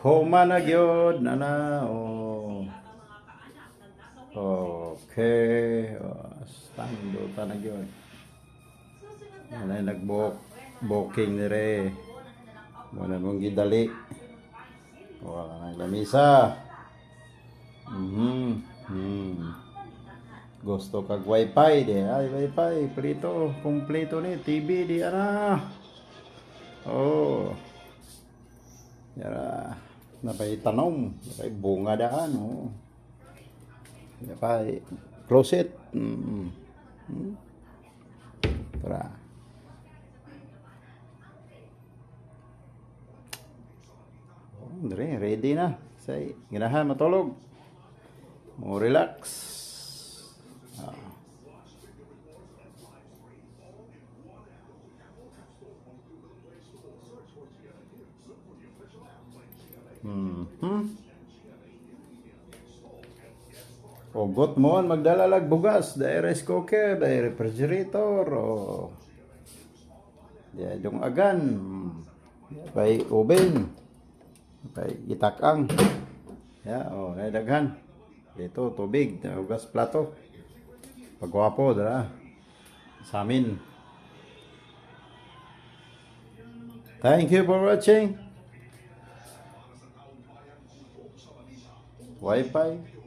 Homa na gyud nana. Oh. Okay. Oh, stando ta na gyud. Nanay booking ni re. Muna mong gidali. Wala nang lamisa. Gusto kag wifi di ay wifi prito kompleto ni TV di ana. Oh. Yara napay tanom, napay bunga daan oh. Napay closet. Tara. Dire, ready na. Say, ganahan matulog. Mo relax. Ah. Ugot mo magdala lag bugas, dahil rice cooker, dahil refrigerator, o yung agan, pay oven, pay itakang, daghan. Dito, tubig, ugas plato. Pagwapo, dara. Sa amin. Thank you for watching. Wi-Fi.